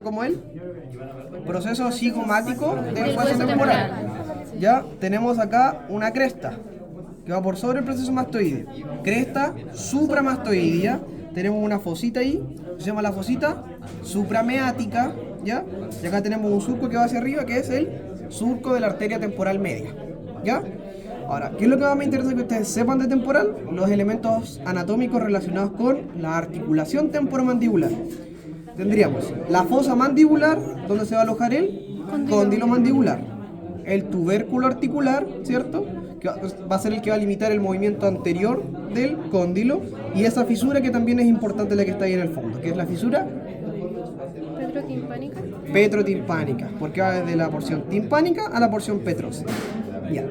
como el proceso cigomático del hueso temporal. Ya tenemos acá una cresta que va por sobre el proceso mastoideo. Cresta supramastoidea. Tenemos una fosita ahí, se llama la fosita suprameática, ¿ya? Y acá tenemos un surco que va hacia arriba, que es el surco de la arteria temporal media, ¿ya? Ahora, ¿qué es lo que más me interesa que ustedes sepan de temporal? Los elementos anatómicos relacionados con la articulación temporomandibular. Tendríamos la fosa mandibular, donde se va a alojar el cóndilo mandibular, el tubérculo articular, ¿cierto?, que va a ser el que va a limitar el movimiento anterior del cóndilo, y esa fisura que también es importante, la que está ahí en el fondo, que es la fisura Petrotimpánica. petrotimpánica, porque va desde la porción timpánica a la porción petrósea. Bien.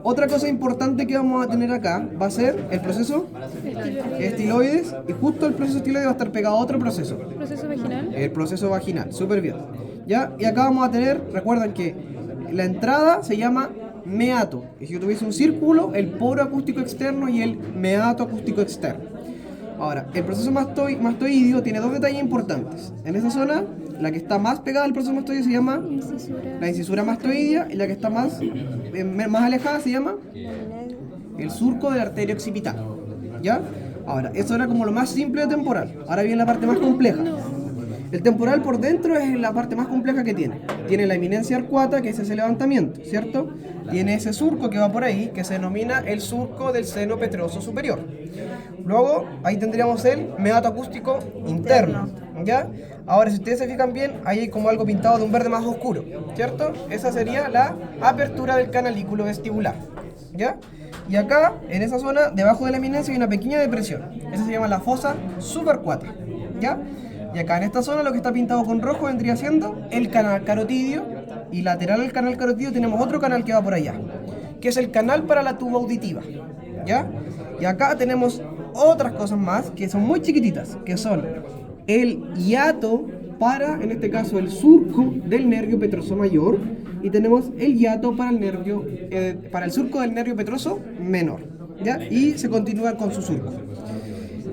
Otra cosa importante que vamos a tener acá va a ser el proceso estiloides, y justo el proceso estiloides va a estar pegado a otro proceso, Proceso vaginal. el proceso vaginal, súper bien. ¿Ya? Y acá vamos a tener, recuerden que la entrada se llama meato, y si yo tuviese un círculo, el poro acústico externo y el meato acústico externo. Ahora, el proceso mastoideo tiene dos detalles importantes. En esa zona, la que está más pegada al proceso mastoideo se llama la incisura mastoidea, y la que está más alejada se llama el surco de la arteria occipital. ¿Ya? Ahora, eso era como lo más simple de temporal. Ahora viene la parte más compleja. El temporal por dentro es la parte más compleja que tiene. Tiene la eminencia arcuata, que es ese levantamiento, ¿cierto? Tiene ese surco que va por ahí, que se denomina el surco del seno petroso superior. Luego, ahí tendríamos el meato acústico interno, ¿ya? Ahora, si ustedes se fijan bien, ahí hay como algo pintado de un verde más oscuro, ¿cierto? Esa sería la apertura del canalículo vestibular, ¿ya? Y acá, en esa zona, debajo de la eminencia hay una pequeña depresión. Esa se llama la fosa subarcuata, ¿ya? Y acá en esta zona lo que está pintado con rojo vendría siendo el canal carotidio, y lateral al canal carotidio tenemos otro canal que va por allá, que es el canal para la tuba auditiva, ¿ya? Y acá tenemos otras cosas más que son muy chiquititas, que son el hiato para, en este caso, el surco del nervio petroso mayor, y tenemos el hiato para el nervio, para el surco del nervio petroso menor, ¿ya? Y se continúa con su surco.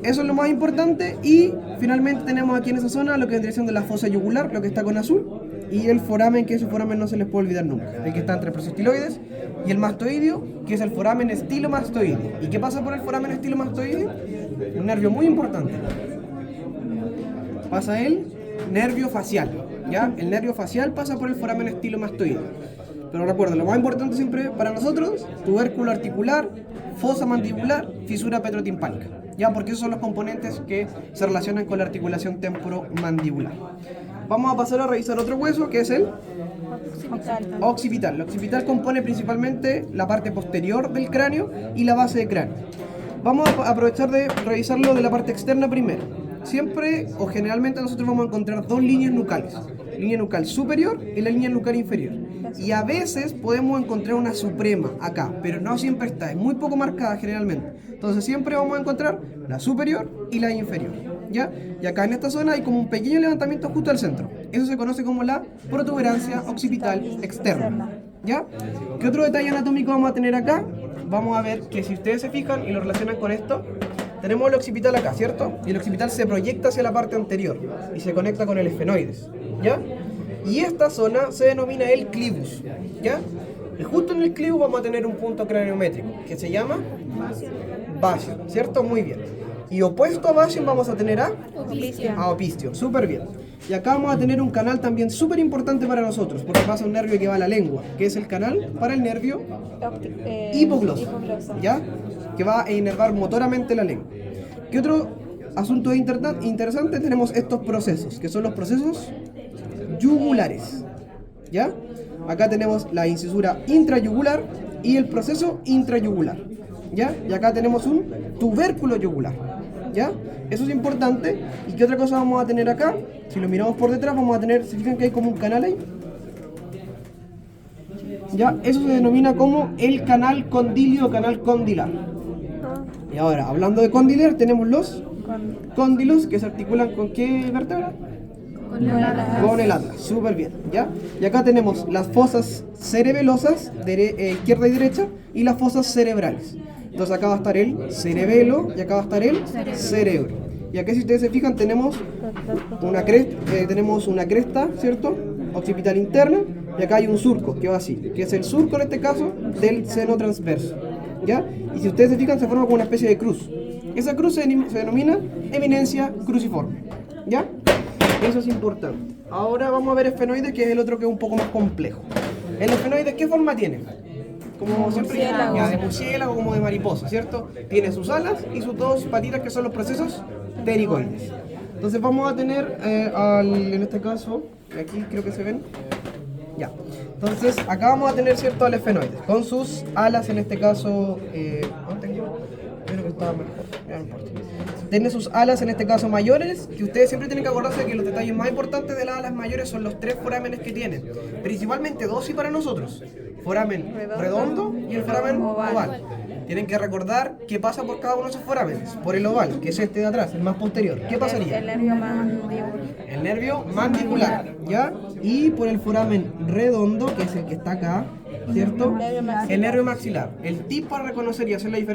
Eso es lo más importante. Y finalmente tenemos aquí en esa zona lo que vendría siendo la fosa yugular, lo que está con azul, y el foramen, que ese foramen no se les puede olvidar nunca, el que está entre el proceso estiloides y el mastoideo, que es el foramen estilomastoideo. ¿Y qué pasa por el foramen estilomastoideo? Un nervio muy importante. Pasa el nervio facial, ¿ya? El nervio facial pasa por el foramen estilomastoideo. Pero recuerda, lo más importante siempre para nosotros: tubérculo articular, fosa mandibular, fisura petrotimpánica, ¿ya? Porque esos son los componentes que se relacionan con la articulación temporomandibular. Vamos a pasar a revisar otro hueso, que es el occipital. El occipital compone principalmente la parte posterior del cráneo y la base del cráneo. Vamos a aprovechar de revisarlo de la parte externa primero. Siempre o generalmente nosotros vamos a encontrar dos líneas nucales: línea nucal superior y la línea nucal inferior. Y a veces podemos encontrar una suprema acá, pero no siempre está, es muy poco marcada generalmente. Entonces siempre vamos a encontrar la superior y la inferior, ¿ya? Y acá en esta zona hay como un pequeño levantamiento justo al centro. Eso se conoce como la protuberancia occipital externa, ¿ya? ¿Qué otro detalle anatómico vamos a tener acá? Vamos a ver que si ustedes se fijan y lo relacionan con esto, tenemos el occipital acá, ¿cierto? Y el occipital se proyecta hacia la parte anterior y se conecta con el esfenoides, ¿ya? Y esta zona se denomina el clivus, ¿ya? Y justo en el clivus vamos a tener un punto craniométrico que se llama basio, ¿cierto? Muy bien. Y opuesto a basio vamos a tener a opistio, súper bien. Y acá vamos a tener un canal también súper importante para nosotros, porque pasa un nervio que va a la lengua, que es el canal para el nervio hipogloso, ¿ya? Que va a inervar motoramente la lengua. ¿Qué otro asunto interesante? Tenemos estos procesos, que son los procesos yugulares, ¿ya? Acá tenemos la incisura intrayugular y el proceso intrayugular, ¿ya? Y acá tenemos un tubérculo yugular, ¿ya? Eso es importante. ¿Y qué otra cosa vamos a tener acá? Si lo miramos por detrás vamos a tener, ¿se fijan que hay como un canal ahí? ¿Ya? Eso se denomina como el canal condilio o canal condilar. Y ahora, hablando de condilar, tenemos los cóndilos, que se articulan ¿con qué vértebra? Con el atlas, súper bien, ¿ya? Y acá tenemos las fosas cerebelosas, izquierda y derecha, y las fosas cerebrales. Entonces acá va a estar el cerebelo y acá va a estar el cerebro. Y aquí si ustedes se fijan tenemos una cresta, ¿cierto? Occipital interna, y acá hay un surco que va así, que es el surco en este caso del seno transverso, ¿ya? Y si ustedes se fijan se forma como una especie de cruz. Esa cruz se denomina eminencia cruciforme, ¿ya? Eso es importante. Ahora vamos a ver esfenoides, que es el otro que es un poco más complejo. ¿El esfenoide qué forma tiene? Como siempre, ya de murciélago, como de mariposa, ¿cierto? Tiene sus alas y sus dos patitas que son los procesos pterigoides. Entonces vamos a tener en este caso, aquí creo que se ven, ya. Entonces acá vamos a tener, ¿cierto?, al esfenoide, con sus alas en este caso, ¿dónde tengo? Creo que estaba mejor, ya no importa. Tiene sus alas en este caso mayores, que ustedes siempre tienen que acordarse de que los detalles más importantes de las alas mayores son los tres forámenes que tienen, principalmente dos y para nosotros, foramen redondo y el foramen oval. Tienen que recordar qué pasa por cada uno de esos forámenes. Por el oval, que es este de atrás, el más posterior, ¿qué pasaría? El nervio mandibular. El nervio mandibular, ¿ya? Y por el foramen redondo, que es el que está acá, ¿cierto? El nervio maxilar. El tip para reconocer y hacer la diferencia